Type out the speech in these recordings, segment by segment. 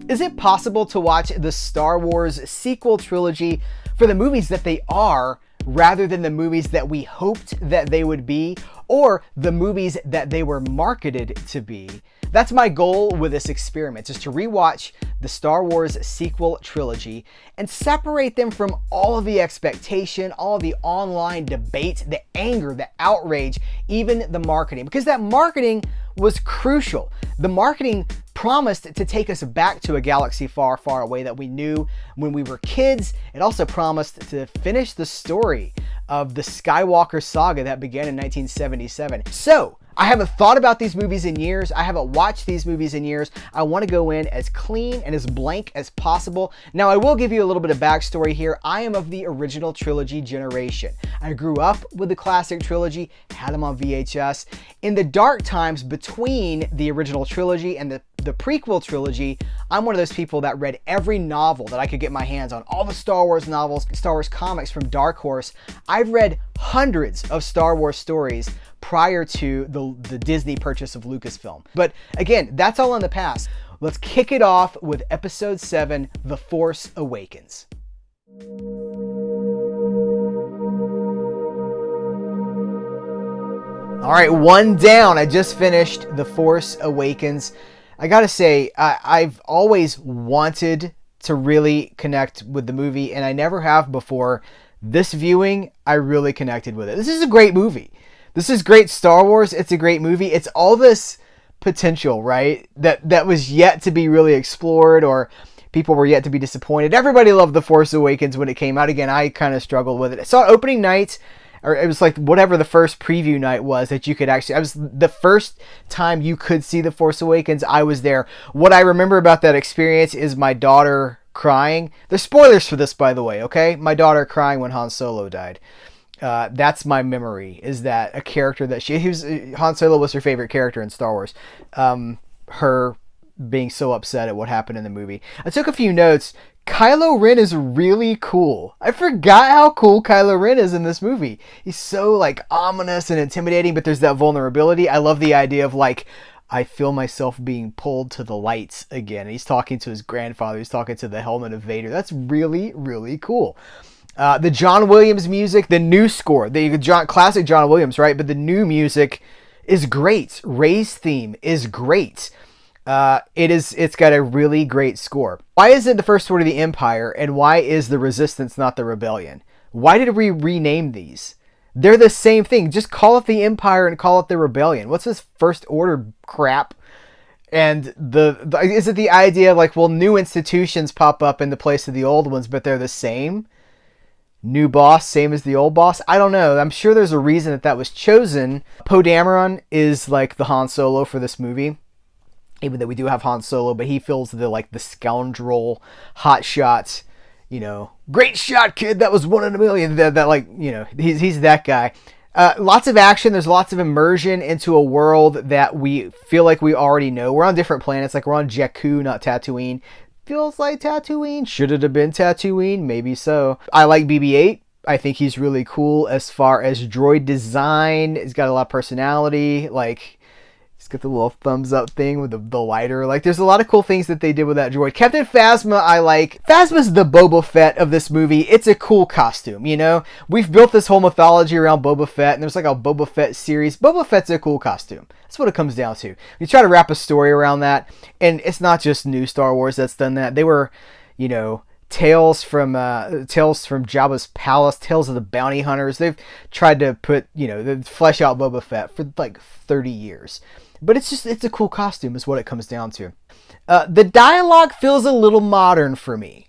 Is it possible to watch the Star Wars sequel trilogy for the movies that they are, rather than the movies that we hoped that they would be, or the movies that they were marketed to be? That's my goal with this experiment, is to rewatch the Star Wars sequel trilogy and separate them from all of the expectation, all of the online debate, the anger, the outrage, even the marketing, because that marketing was crucial. The marketing promised to take us back to a galaxy far, far away that we knew when we were kids. It also promised to finish the story of the Skywalker saga that began in 1977. So, I haven't thought about these movies in years. I haven't watched these movies in years. I want to go in as clean and as blank as possible. Now, I will give you a little bit of backstory here. I am of the original trilogy generation. I grew up with the classic trilogy, had them on VHS. In the dark times between the original trilogy and the prequel trilogy, I'm one of those people that read every novel that I could get my hands on. All the Star Wars novels, Star Wars comics from Dark Horse. I've read hundreds of Star Wars stories prior to the Disney purchase of Lucasfilm. But again, that's all in the past. Let's kick it off with Episode 7, The Force Awakens. All right, one down. I just finished The Force Awakens. I gotta say, I've always wanted to really connect with the movie, and I never have before. This viewing, I really connected with it. This is a great movie. This is great Star Wars. It's a great movie. It's all this potential, right? That was yet to be really explored, or people were yet to be disappointed. Everybody loved The Force Awakens when it came out. Again, I kind of struggled with it. I saw it opening night, or it was like whatever the first preview night was that you could actually, I was the first time you could see The Force Awakens, I was there. What I remember about that experience is my daughter crying. There's spoilers for this, by the way, okay? My daughter crying when Han Solo died. That's my memory, is that a character that Han Solo was her favorite character in Star Wars. Her being so upset at what happened in the movie. I took a few notes. Kylo Ren is really cool. I forgot how cool Kylo Ren is in this movie. He's so like ominous and intimidating, but there's that vulnerability. I love the idea of like, I feel myself being pulled to the lights again. He's talking to his grandfather. He's talking to the helmet of Vader. That's really, really cool. The John Williams music, the new score, the classic John Williams, right? But the new music is great. Rey's theme is great. It's got a really great score. Why is it the First Order of the Empire, and why is the Resistance not the Rebellion? Why did we rename these? They're the same thing. Just call it the Empire and call it the Rebellion. What's this First Order crap? And is it the idea of like, well, new institutions pop up in the place of the old ones, but they're the same? New boss, same as the old boss? I don't know. I'm sure there's a reason that was chosen. Poe Dameron is like the Han Solo for this movie. Even though we do have Han Solo, but he feels the scoundrel, hot shot, great shot, kid. That was 1 in a million. He's that guy. Lots of action. There's lots of immersion into a world that we feel like we already know. We're on different planets. Like we're on Jakku, not Tatooine. Feels like Tatooine. Should it have been Tatooine? Maybe so. I like BB-8. I think he's really cool as far as droid design. He's got a lot of personality. Like, he's got the little thumbs up thing with the lighter. Like, there's a lot of cool things that they did with that droid. Captain Phasma, I like. Phasma's the Boba Fett of this movie. It's a cool costume, We've built this whole mythology around Boba Fett, and there's like a Boba Fett series. Boba Fett's a cool costume. That's what it comes down to. You try to wrap a story around that, and it's not just new Star Wars that's done that. They were, Tales from Jabba's palace, Tales of the Bounty Hunters. They've tried to flesh out Boba Fett for like 30 years. But it's a cool costume is what it comes down to. The dialogue feels a little modern for me.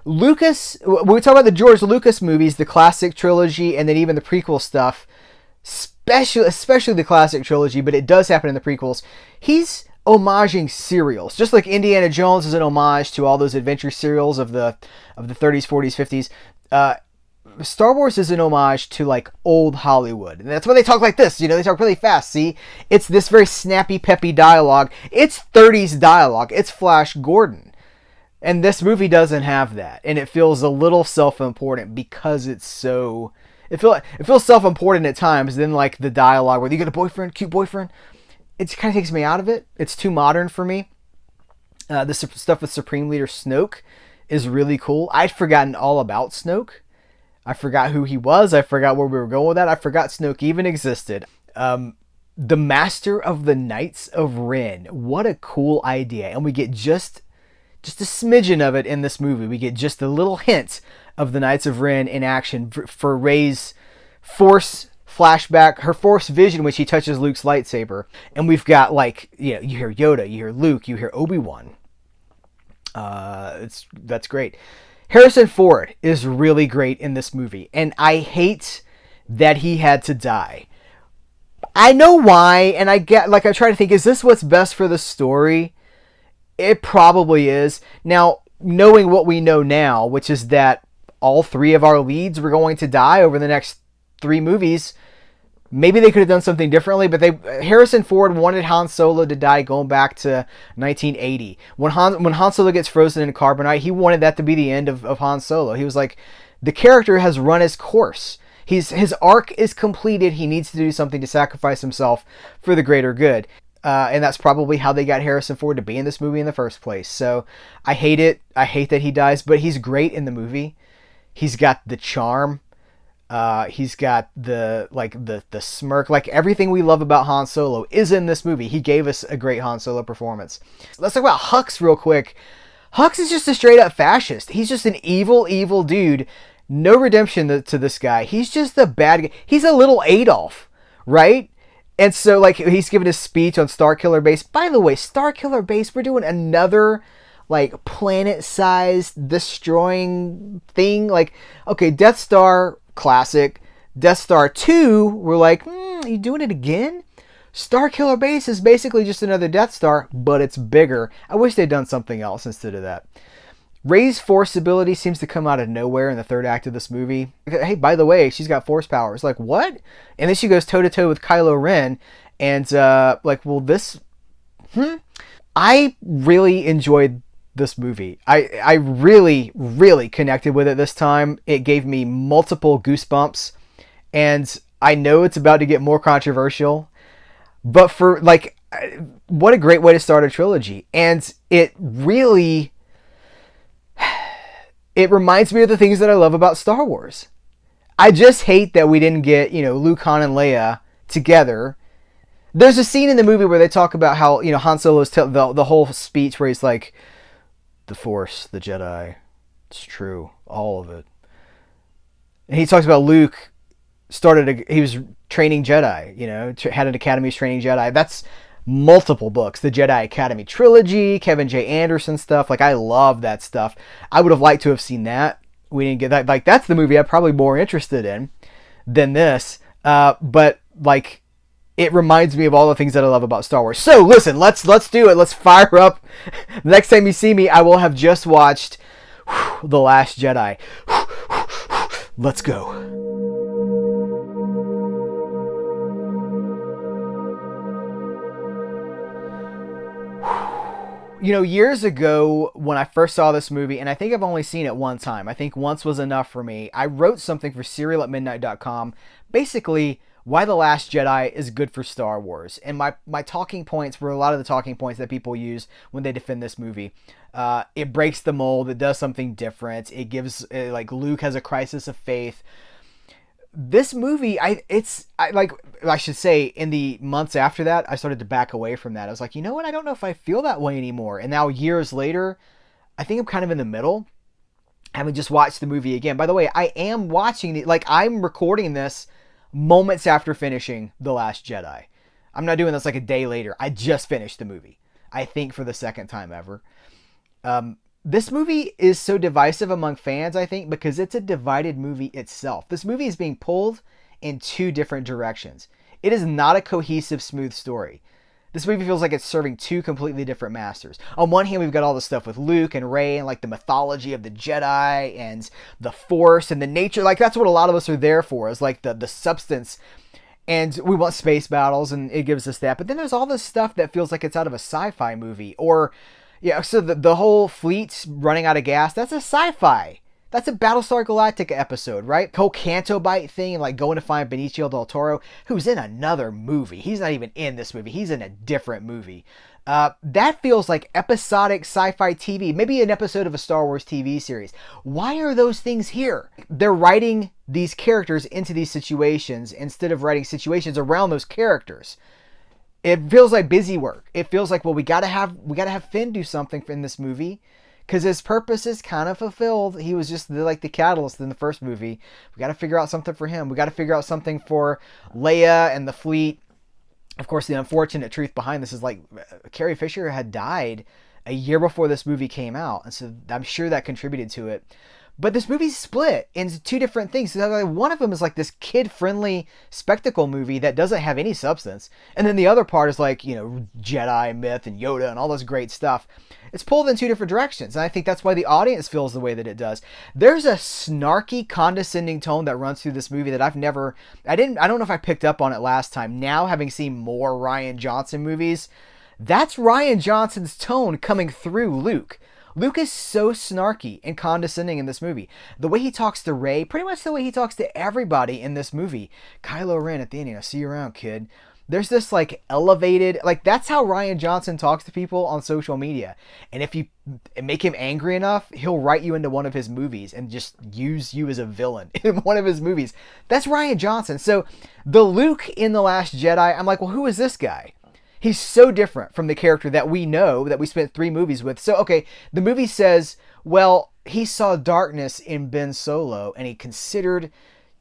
Lucas, when we talk about the George Lucas movies, the classic trilogy, and then even the prequel stuff, especially the classic trilogy, but it does happen in the prequels, he's homaging serials. Just like Indiana Jones is an homage to all those adventure serials of the 30s, 40s, 50s. Star Wars is an homage to like old Hollywood. And that's why they talk like this. They talk really fast. See? It's this very snappy, peppy dialogue. It's 30s dialogue. It's Flash Gordon. And this movie doesn't have that. And it feels a little self-important because it's so... It feels self-important at times. Then like the dialogue where you got a boyfriend, cute boyfriend. It kind of takes me out of it. It's too modern for me. Stuff with Supreme Leader Snoke is really cool. I'd forgotten all about Snoke. I forgot who he was. I forgot where we were going with that. I forgot Snoke even existed. The Master of the Knights of Ren. What a cool idea. And we get just a smidgen of it in this movie. We get just a little hint of the Knights of Ren in action for Rey's Force flashback, her Force vision when she touches Luke's lightsaber. And we've got, like, you hear Yoda, you hear Luke, you hear Obi-Wan. That's great. Harrison Ford is really great in this movie, and I hate that he had to die. I know why, and I try to think, is this what's best for the story? It probably is. Now, knowing what we know now, which is that all three of our leads were going to die over the next 3 movies, maybe they could have done something differently, but Harrison Ford wanted Han Solo to die going back to 1980. When Han Solo gets frozen in carbonite, he wanted that to be the end of Han Solo. He was like, the character has run his course. His arc is completed. He needs to do something to sacrifice himself for the greater good. And that's probably how they got Harrison Ford to be in this movie in the first place. So I hate it. I hate that he dies, but he's great in the movie. He's got the charm. He's got the smirk, like everything we love about Han Solo is in this movie. He gave us a great Han Solo performance. Let's talk about Hux real quick. Hux is just a straight up fascist. He's just an evil dude. No redemption to this guy. He's just a bad guy. He's a little Adolf, right? And so, like, he's giving a speech on Starkiller Base. By the way, Starkiller Base, we're doing another, like, planet-sized destroying thing. Like, okay, Death Star, classic. Death Star 2, we're like, you doing it again? Starkiller Base is basically just another Death Star, but it's bigger. I wish they'd done something else instead of that. Rey's Force ability seems to come out of nowhere in the third act of this movie. Hey, by the way, she's got Force powers. Like, what? And then she goes toe-to-toe with Kylo Ren. And, I really enjoyed this movie. I really connected with it this time. It gave me multiple goosebumps. And I know it's about to get more controversial. But what a great way to start a trilogy. And it really... It reminds me of the things that I love about Star Wars. I just hate that we didn't get, Luke, Han, and Leia together. There's a scene in the movie where they talk about how, Han Solo's the whole speech where he's like, the Force, the Jedi, it's true, all of it. And he talks about Luke he was training Jedi, had an academy training Jedi. That's multiple books. The Jedi Academy Trilogy, Kevin J. Anderson stuff. Like, I love that stuff. I would have liked to have seen that. We didn't get that. Like, that's the movie I'm probably more interested in than this. But, like, it reminds me of all the things that I love about Star Wars. So, listen, let's do it. Let's fire up. The next time you see me, I will have just watched The Last Jedi. Let's go. Years ago when I first saw this movie, and I think I've only seen it one time. I think once was enough for me. I wrote something for CerealAtMidnite.com, basically why The Last Jedi is good for Star Wars. And my talking points were a lot of the talking points that people use when they defend this movie. It breaks the mold. It does something different. It gives, Luke has a crisis of faith. This movie, in the months after that, I started to back away from that. I was like, you know what? I don't know if I feel that way anymore. And now years later, I think I'm kind of in the middle, having just watched the movie again. By the way, I am watching I'm recording this moments after finishing The Last Jedi. I'm not doing this like a day later. I just finished the movie. I think for the second time ever. This movie is so divisive among fans, I think, because it's a divided movie itself. This movie is being pulled in 2 different directions. It is not a cohesive, smooth story. This movie feels like it's serving 2 completely different masters. On one hand, we've got all the stuff with Luke and Rey and, the mythology of the Jedi and the Force and the nature. That's what a lot of us are there for, is, the substance. And we want space battles, and it gives us that. But then there's all this stuff that feels like it's out of a sci-fi movie, or... Yeah, so the whole fleet running out of gas, that's a sci-fi. That's a Battlestar Galactica episode, right? Whole Canto Bite thing, and going to find Benicio del Toro, who's in another movie. He's not even in this movie. He's in a different movie. That feels like episodic sci-fi TV, maybe an episode of a Star Wars TV series. Why are those things here? They're writing these characters into these situations instead of writing situations around those characters. It feels like busy work. It feels like, well, we gotta have Finn do something in this movie, because his purpose is kind of fulfilled. He was just like the catalyst in the first movie. We got to figure out something for him. We got to figure out something for Leia and the fleet. Of course, the unfortunate truth behind this is, like, Carrie Fisher had died a year before this movie came out, and so I'm sure that contributed to it. But this movie's split into two different things. So one of them is like this kid-friendly spectacle movie that doesn't have any substance, and then the other part is like, you know, Jedi myth and Yoda and all this great stuff. It's pulled in two different directions, and I think that's why the audience feels the way that it does. There's a snarky, condescending tone that runs through this movie that I don't know if I picked up on it last time. Now, having seen more Rian Johnson movies, that's Rian Johnson's tone coming through Luke. Luke is so snarky and condescending in this movie. The way he talks to Rey, pretty much the way he talks to everybody in this movie. Kylo Ren at the end, you know, see you around, kid. There's this, like, elevated, like, that's how Rian Johnson talks to people on social media. And if you make him angry enough, he'll write you into one of his movies and just use you as a villain in one of his movies. That's Rian Johnson. So the Luke in The Last Jedi, I'm like, well, who is this guy? He's so different from the character that we know, that we spent 3 movies with. So, okay, the movie says, well, he saw darkness in Ben Solo, and he considered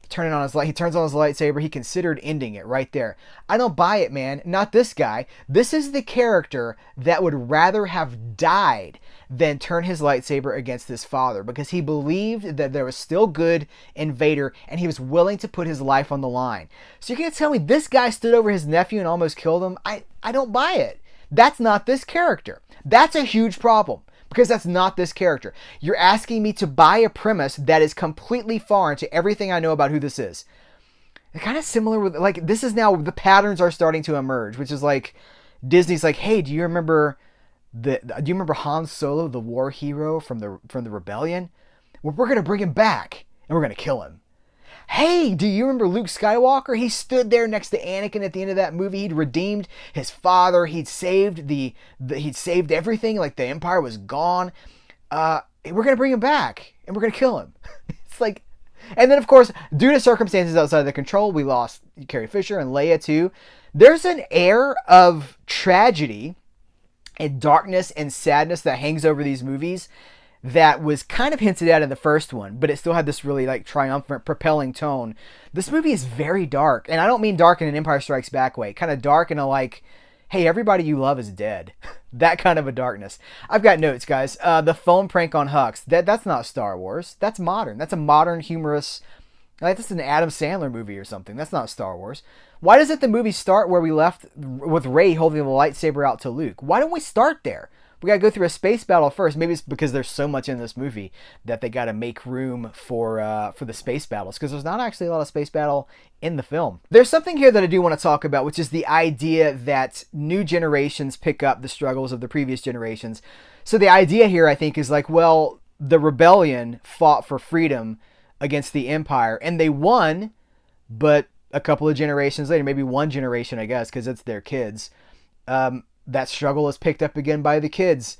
turning on his light. He turns on his lightsaber. He considered ending it right there. I don't buy it, man. Not this guy. This is the character that would rather have died than turn his lightsaber against his father, because he believed that there was still good in Vader, and he was willing to put his life on the line. So you're going to tell me this guy stood over his nephew and almost killed him? I don't buy it. That's not this character. That's a huge problem, because that's not this character. You're asking me to buy a premise that is completely foreign to everything I know about who this is. It's kind of similar with, like, this is now, the patterns are starting to emerge, which is like, Disney's like, hey, do you remember Han Solo, the war hero from the rebellion? Well, we're going to bring him back, and we're going to kill him. Hey, do you remember Luke Skywalker? He stood there next to Anakin at the end of that movie. He'd redeemed his father. He'd saved he'd saved everything. Like, the Empire was gone. We're going to bring him back, and we're going to kill him. It's like, and then, of course, due to circumstances outside of their control, we lost Carrie Fisher and Leia too. There's an air of tragedy and darkness and sadness that hangs over these movies that was kind of hinted at in the first one, but it still had this really, like, triumphant, propelling tone. This movie is very dark, and I don't mean dark in an Empire Strikes Back way. Kind of dark in a, like, hey, everybody you love is dead. That kind of a darkness. I've got notes, guys. The phone prank on Hux. That's not Star Wars. That's modern. That's a modern, humorous, like, that's an Adam Sandler movie or something. That's not Star Wars. Why doesn't the movie start where we left with Rey holding the lightsaber out to Luke? Why don't we start there? We gotta go through a space battle first. Maybe it's because there's so much in this movie that they gotta make room for the space battles, because there's not actually a lot of space battle in the film. There's something here that I do want to talk about, which is the idea that new generations pick up the struggles of the previous generations. So the idea here, I think, is like, well, the rebellion fought for freedom against the Empire, and they won, but a couple of generations later, maybe one generation, I guess, because it's their kids, that struggle is picked up again by the kids.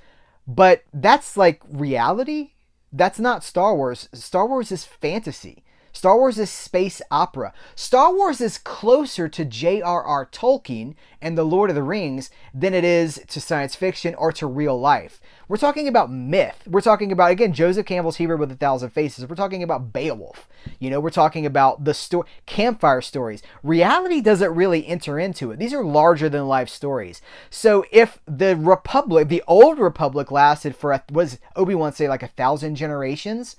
But that's like reality. That's not Star Wars. Star Wars is fantasy. Star Wars is space opera. Star Wars is closer to J.R.R. Tolkien and The Lord of the Rings than it is to science fiction or to real life. We're talking about myth. We're talking about, again, Joseph Campbell's Hero with a Thousand Faces. We're talking about Beowulf. You know, we're talking about the campfire stories. Reality doesn't really enter into it. These are larger than life stories. So if the Republic, the old Republic, lasted for, was Obi-Wan say, like 1,000 generations?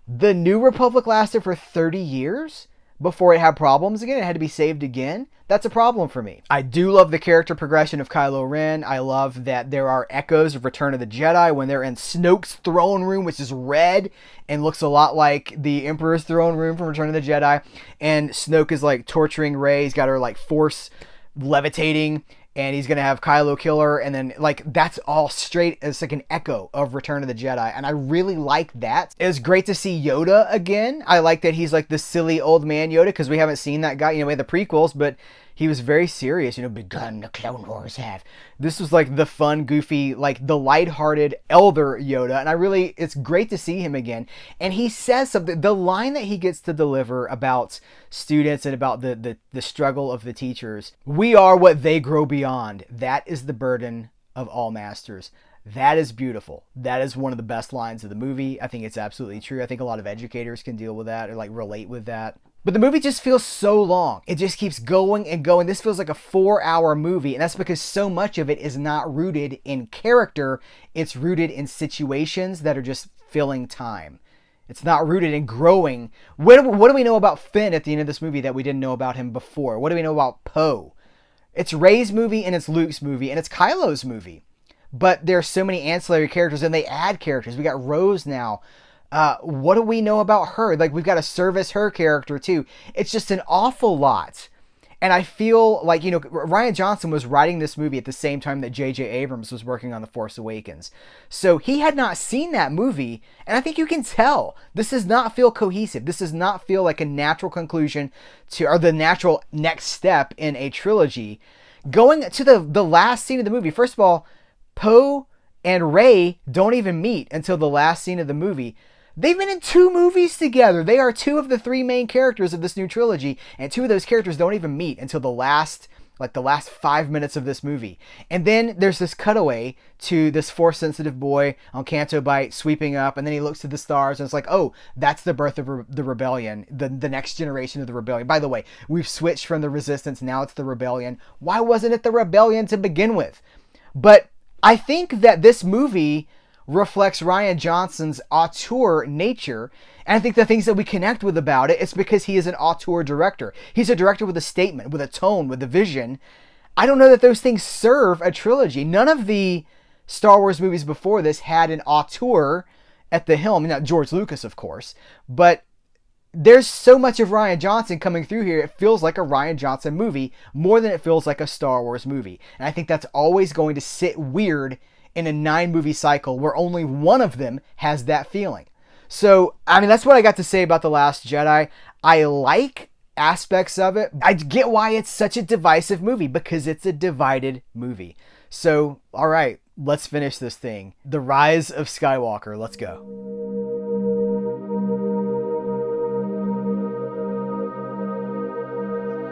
The New Republic lasted for 30 years before it had problems again. It had to be saved again. That's a problem for me. I do love the character progression of Kylo Ren. I love that there are echoes of Return of the Jedi when they're in Snoke's throne room, which is red and looks a lot like the Emperor's throne room from Return of the Jedi. And Snoke is like torturing Rey. He's got her like force levitating, and he's going to have Kylo kill her. And then, like, that's all straight. It's like an echo of Return of the Jedi. And I really like that. It was great to see Yoda again. I like that he's like the silly old man Yoda, because we haven't seen that guy. You know, we had the prequels, but he was very serious, begun the Clone Wars have. This was like the fun, goofy, like the lighthearted elder Yoda. And it's great to see him again. And he says something, the line that he gets to deliver about students and about the struggle of the teachers. We are what they grow beyond. That is the burden of all masters. That is beautiful. That is one of the best lines of the movie. I think it's absolutely true. I think a lot of educators can deal with that or like relate with that. But the movie just feels so long. It just keeps going and going. This feels like a 4-hour movie, and that's because so much of it is not rooted in character. It's rooted in situations that are just filling time. It's not rooted in growing. What do we know about Finn at the end of this movie that we didn't know about him before? What do we know about Poe? It's Rey's movie and it's Luke's movie and it's Kylo's movie. But there are so many ancillary characters and they add characters. We got Rose now. What do we know about her? Like, we've got to service her character too. It's just an awful lot. And I feel like, Rian Johnson was writing this movie at the same time that J.J. Abrams was working on The Force Awakens. So he had not seen that movie. And I think you can tell this does not feel cohesive. This does not feel like a natural conclusion or the natural next step in a trilogy. Going to the last scene of the movie. First of all, Poe and Rey don't even meet until the last scene of the movie. They've been in 2 movies together. They are 2 of the 3 main characters of this new trilogy, and 2 of those characters don't even meet until the last 5 minutes of this movie. And then there's this cutaway to this Force-sensitive boy on Canto Bight sweeping up, and then he looks to the stars, and it's like, oh, that's the birth of the rebellion, the next generation of the rebellion. By the way, we've switched from the Resistance, now it's the rebellion. Why wasn't it the rebellion to begin with? But I think that this movie reflects Rian Johnson's auteur nature. And I think the things that we connect with about it, it's because he is an auteur director. He's a director with a statement, with a tone, with a vision. I don't know that those things serve a trilogy. None of the Star Wars movies before this had an auteur at the helm. Now, George Lucas, of course. But there's so much of Rian Johnson coming through here. It feels like a Rian Johnson movie more than it feels like a Star Wars movie. And I think that's always going to sit weird in a 9-movie cycle where only one of them has that feeling. So, that's what I got to say about The Last Jedi. I like aspects of it. I get why it's such a divisive movie, because it's a divided movie. So, all right, let's finish this thing. The Rise of Skywalker. Let's go.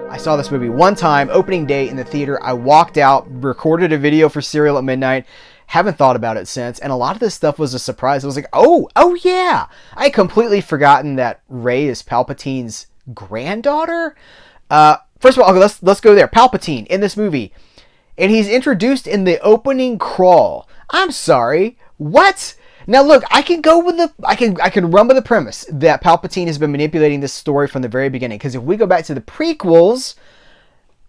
I saw this movie one time, opening day in the theater. I walked out, recorded a video for Serial at Midnight. Haven't thought about it since. And a lot of this stuff was a surprise. I was like, oh yeah. I had completely forgotten that Rey is Palpatine's granddaughter. First of all, let's go there. Palpatine in this movie. And he's introduced in the opening crawl. I'm sorry. What? Now look, I can run with the premise that Palpatine has been manipulating this story from the very beginning. Because if we go back to the prequels,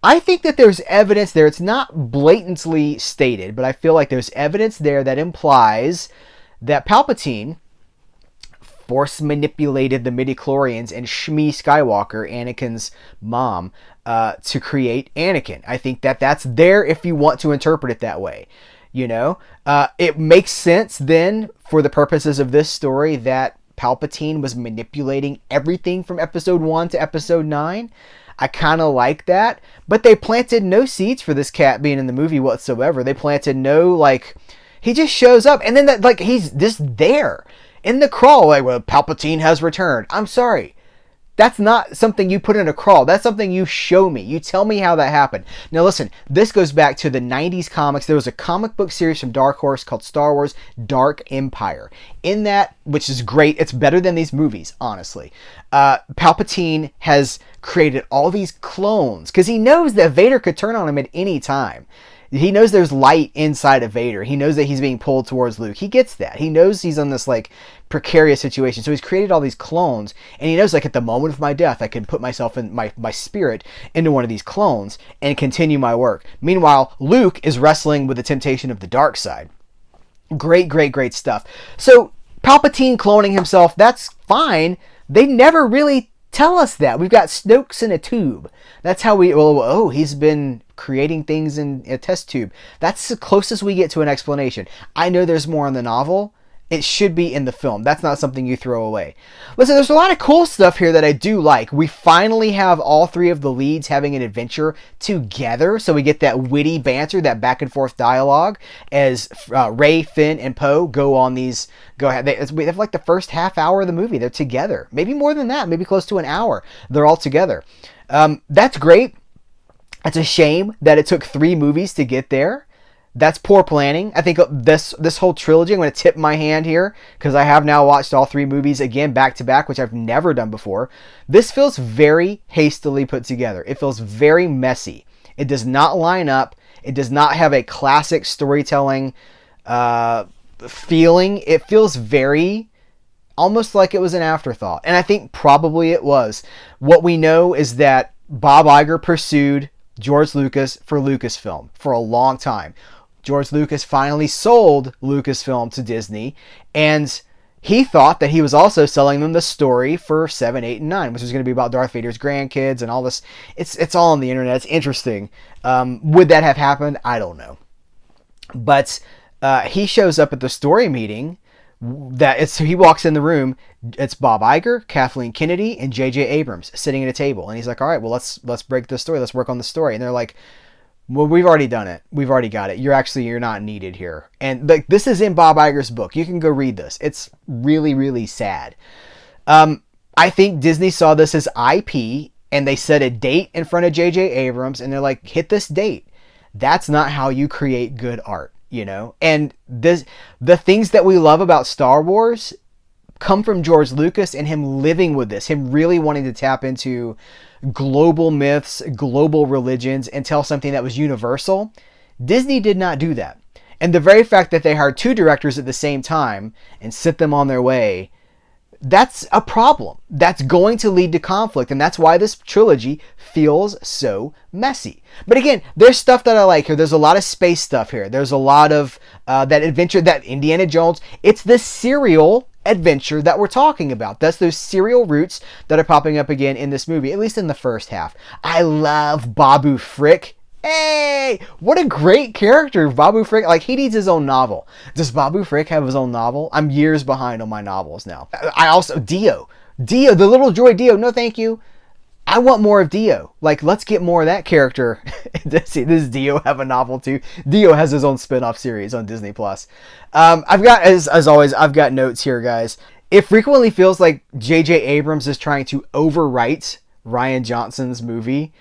I think that there's evidence there. It's not blatantly stated, but I feel like there's evidence there that implies that Palpatine force manipulated the midichlorians and Shmi Skywalker, Anakin's mom, to create Anakin. I think that that's there if you want to interpret it that way. It makes sense then for the purposes of this story that Palpatine was manipulating everything from episode 1 to episode 9. I kind of like that, but they planted no seeds for this cat being in the movie whatsoever. They planted no, he just shows up, and then he's just there in the crawl, Palpatine has returned. I'm sorry. That's not something you put in a crawl. That's something you show me. You tell me how that happened. Now listen, this goes back to the 90s comics. There was a comic book series from Dark Horse called Star Wars Dark Empire. In that, which is great, it's better than these movies, honestly. Palpatine has created all these clones because he knows that Vader could turn on him at any time. He knows there's light inside of Vader. He knows that he's being pulled towards Luke. He gets that. He knows he's in this precarious situation. So he's created all these clones, and he knows at the moment of my death, I can put myself in my spirit into one of these clones and continue my work. Meanwhile, Luke is wrestling with the temptation of the dark side. Great stuff. So Palpatine cloning himself, that's fine. They never really tell us that. We've got Snoke's in a tube. That's how he's been creating things in a test tube. That's the closest we get to an explanation. I know there's more in the novel. It should be in the film. That's not something you throw away. Listen, there's a lot of cool stuff here that I do like. We finally have all three of the leads having an adventure together, so we get that witty banter, that back and forth dialogue as Rey, Finn, and Poe go on these. We have like the first half hour of the movie. They're together. Maybe more than that. Maybe close to an hour. They're all together. That's great. It's a shame that it took 3 movies to get there. That's poor planning. I think this whole trilogy, I'm going to tip my hand here because I have now watched all 3 movies again back to back, which I've never done before. This feels very hastily put together. It feels very messy. It does not line up. It does not have a classic storytelling feeling. It feels very almost like it was an afterthought. And I think probably it was. What we know is that Bob Iger pursued George Lucas for Lucasfilm for a long time. George Lucas finally sold Lucasfilm to Disney, and he thought that he was also selling them the story for 7, 8, and 9, which was going to be about Darth Vader's grandkids and all this. It's all on the internet. It's interesting. Would that have happened? I don't know. But he shows up at the story meeting. He walks in the room. It's Bob Iger, Kathleen Kennedy, and J.J. Abrams sitting at a table, and he's like, "All right, well, let's break the story. Let's work on the story." And they're like, "Well, we've already done it. We've already got it. You're not needed here." And this is in Bob Iger's book. You can go read this. It's really, really sad. I think Disney saw this as IP, and they set a date in front of J.J. Abrams, and they're like, "Hit this date." That's not how you create good art. And the things that we love about Star Wars come from George Lucas and him living with this, him really wanting to tap into global myths, global religions, and tell something that was universal. Disney did not do that. And the very fact that they hired 2 directors at the same time and sent them on their way, that's a problem. That's going to lead to conflict, and that's why this trilogy feels so messy. But again, there's stuff that I like here. There's a lot of space stuff here. There's a lot of that adventure, that Indiana Jones. It's the serial adventure that we're talking about. That's those serial roots that are popping up again in this movie, at least in the first half. I love Babu Frick. Hey, what a great character, Babu Frick. Like, he needs his own novel. Does Babu Frick have his own novel? I'm years behind on my novels now. I also, Dio, the little droid Dio. No, thank you. I want more of Dio. Like, let's get more of that character. Does Dio have a novel too? Dio has his own spin-off series on Disney Plus. I've got, as always, I've got notes here, guys. It frequently feels like J.J. Abrams is trying to overwrite Rian Johnson's movie.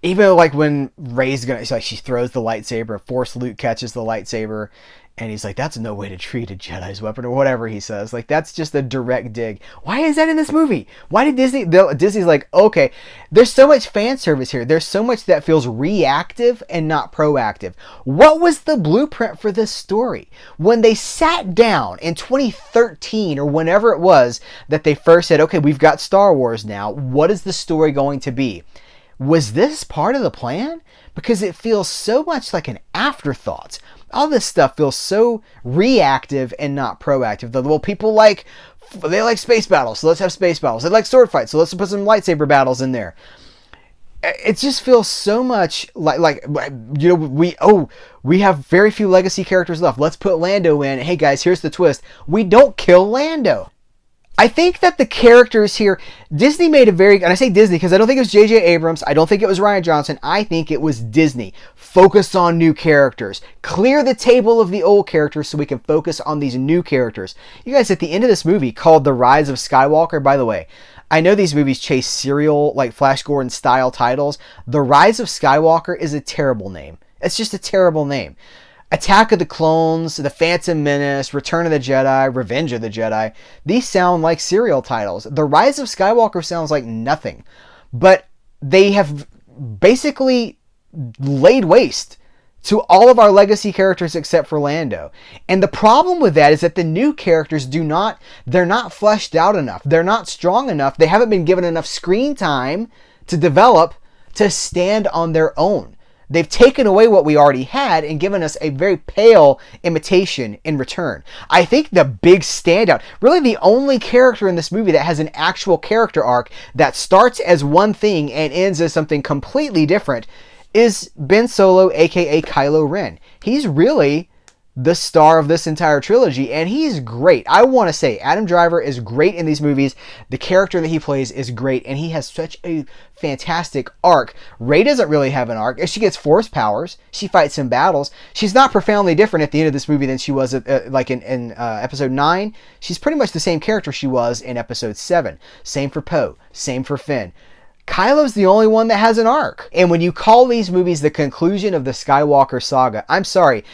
Even like when Rey's she throws the lightsaber, Force Luke catches the lightsaber, and he's like, "That's no way to treat a Jedi's weapon," or whatever he says. Like, that's just a direct dig. Why is that in this movie? Why did Disney's like, okay, there's so much fan service here. There's so much that feels reactive and not proactive. What was the blueprint for this story? When they sat down in 2013 or whenever it was that they first said, okay, we've got Star Wars now. What is the story going to be? Was this part of the plan? Because it feels so much like an afterthought. All this stuff feels so reactive and not proactive. Well, people like space battles, so let's have space battles. They like sword fights, so let's put some lightsaber battles in there. It just feels so much like we have very few legacy characters left. Let's put Lando in. Hey guys, here's the twist. We don't kill Lando. I think that the characters here, Disney made and I say Disney because I don't think it was J.J. Abrams, I don't think it was Rian Johnson, I think it was Disney. Focus on new characters. Clear the table of the old characters so we can focus on these new characters. You guys, at the end of this movie called The Rise of Skywalker, by the way, I know these movies chase serial, like Flash Gordon style titles. The Rise of Skywalker is a terrible name. It's just a terrible name. Attack of the Clones, The Phantom Menace, Return of the Jedi, Revenge of the Jedi. These sound like serial titles. The Rise of Skywalker sounds like nothing. But they have basically laid waste to all of our legacy characters except for Lando. And the problem with that is that the new characters they're not fleshed out enough. They're not strong enough. They haven't been given enough screen time to develop to stand on their own. They've taken away what we already had and given us a very pale imitation in return. I think the big standout, really the only character in this movie that has an actual character arc that starts as one thing and ends as something completely different, is Ben Solo, aka Kylo Ren. He's really the star of this entire trilogy, and he's great. I want to say Adam Driver is great in these movies. The character that he plays is great, and he has such a fantastic arc. Rey doesn't really have an arc. She gets force powers. She fights some battles. She's not profoundly different at the end of this movie than she was like in episode 9. She's pretty much the same character she was in episode 7. Same for Poe. Same for Finn. Kylo's the only one that has an arc. And when you call these movies the conclusion of the Skywalker saga, I'm sorry,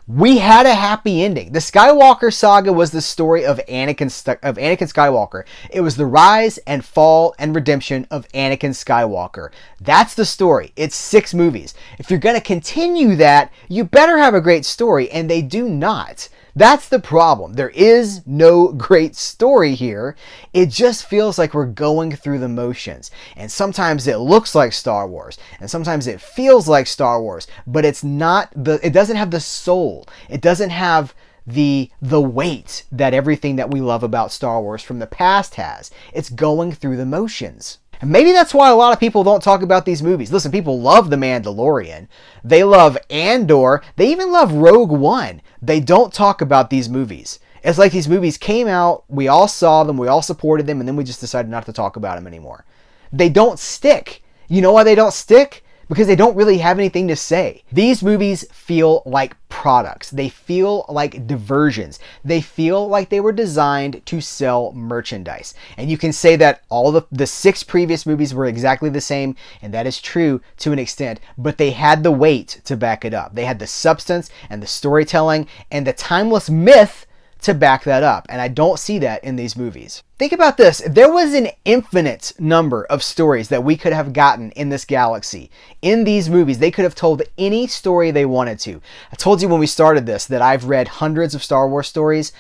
we had a happy ending. The Skywalker saga was the story of Anakin Skywalker. It was the rise and fall and redemption of Anakin Skywalker. That's the story. It's 6 movies. If you're going to continue that, you better have a great story, and they do not. That's the problem. There is no great story here. It just feels like we're going through the motions. And sometimes it looks like Star Wars. And sometimes it feels like Star Wars. But it's not it doesn't have the soul. It doesn't have the weight that everything that we love about Star Wars from the past has. It's going through the motions. And maybe that's why a lot of people don't talk about these movies. Listen, people love The Mandalorian. They love Andor. They even love Rogue One. They don't talk about these movies. It's like these movies came out, we all saw them, we all supported them, and then we just decided not to talk about them anymore. They don't stick. You know why they don't stick? Because they don't really have anything to say. These movies feel like products. They feel like diversions. They feel like they were designed to sell merchandise. And you can say that all the 6 previous movies were exactly the same, and that is true to an extent, but they had the weight to back it up. They had the substance and the storytelling and the timeless myth to back that up. And I don't see that in these movies. Think about this. There was an infinite number of stories that we could have gotten in this galaxy. In these movies, they could have told any story they wanted to. I told you when we started this that I've read hundreds of Star Wars stories.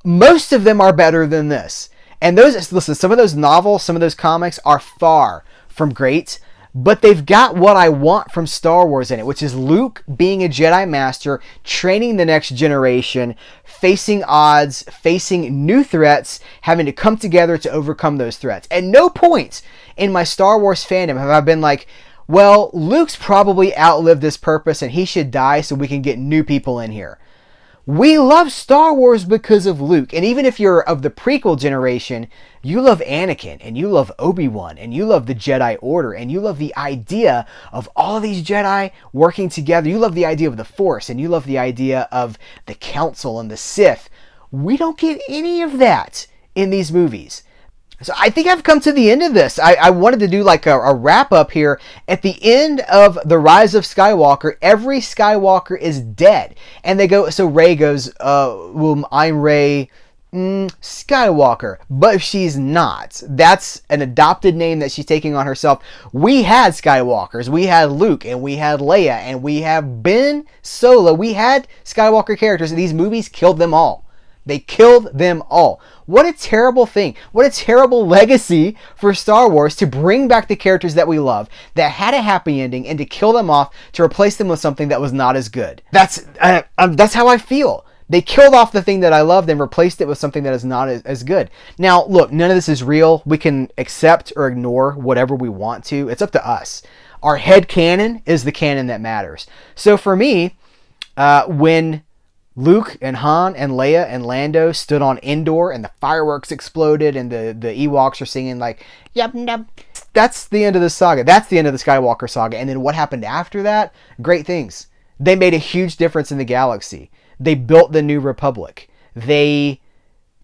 Most of them are better than this. And listen, some of those novels, some of those comics are far from great, but they've got what I want from Star Wars in it, which is Luke being a Jedi Master, training the next generation, facing odds, facing new threats, having to come together to overcome those threats. At no point in my Star Wars fandom have I been like, well, Luke's probably outlived this purpose and he should die so we can get new people in here. We love Star Wars because of Luke. And even if you're of the prequel generation, you love Anakin and you love Obi-Wan and you love the Jedi Order and you love the idea of all of these Jedi working together. You love the idea of the Force and you love the idea of the Council and the Sith. We don't get any of that in these movies. So I think I've come to the end of this. I wanted to do like a wrap up here. At the end of the Rise of Skywalker, every Skywalker is dead. And they go, so Rey goes, well, I'm Rey Skywalker. But she's not. That's an adopted name that she's taking on herself. We had Skywalkers. We had Luke and we had Leia and we have Ben Solo. We had Skywalker characters and these movies killed them all. They killed them all. What a terrible thing. What a terrible legacy for Star Wars to bring back the characters that we love, that had a happy ending, and to kill them off to replace them with something that was not as good. That's how I feel. They killed off the thing that I loved and replaced it with something that is not as good. Now, look, none of this is real. We can accept or ignore whatever we want to. It's up to us. Our head canon is the canon that matters. So for me, when Luke and Han and Leia and Lando stood on Endor and the fireworks exploded and the Ewoks are singing like, yep, yep. That's the end of the saga. That's the end of the Skywalker saga. And then what happened after that? Great things. They made a huge difference in the galaxy. They built the New Republic. They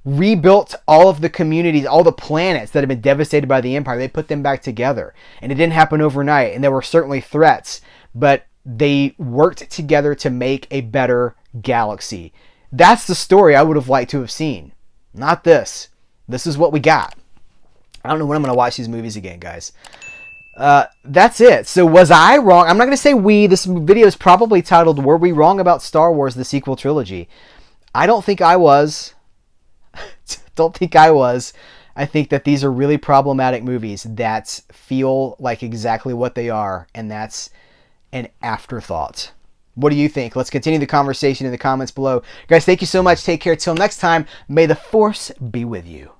rebuilt all of the communities, all the planets that had been devastated by the Empire. They put them back together. And it didn't happen overnight. And there were certainly threats. But they worked together to make a better galaxy. That's the story I would have liked to have seen. Not this. This is what we got. I don't know when I'm going to watch these movies again, guys. That's it. So was I wrong? I'm not going to say we. This video is probably titled, Were We Wrong About Star Wars, the Sequel Trilogy? I don't think I was. Don't think I was. I think that these are really problematic movies that feel like exactly what they are, and that's an afterthought. What do you think? Let's continue the conversation in the comments below. Guys, thank you so much. Take care. Till next time, may the Force be with you.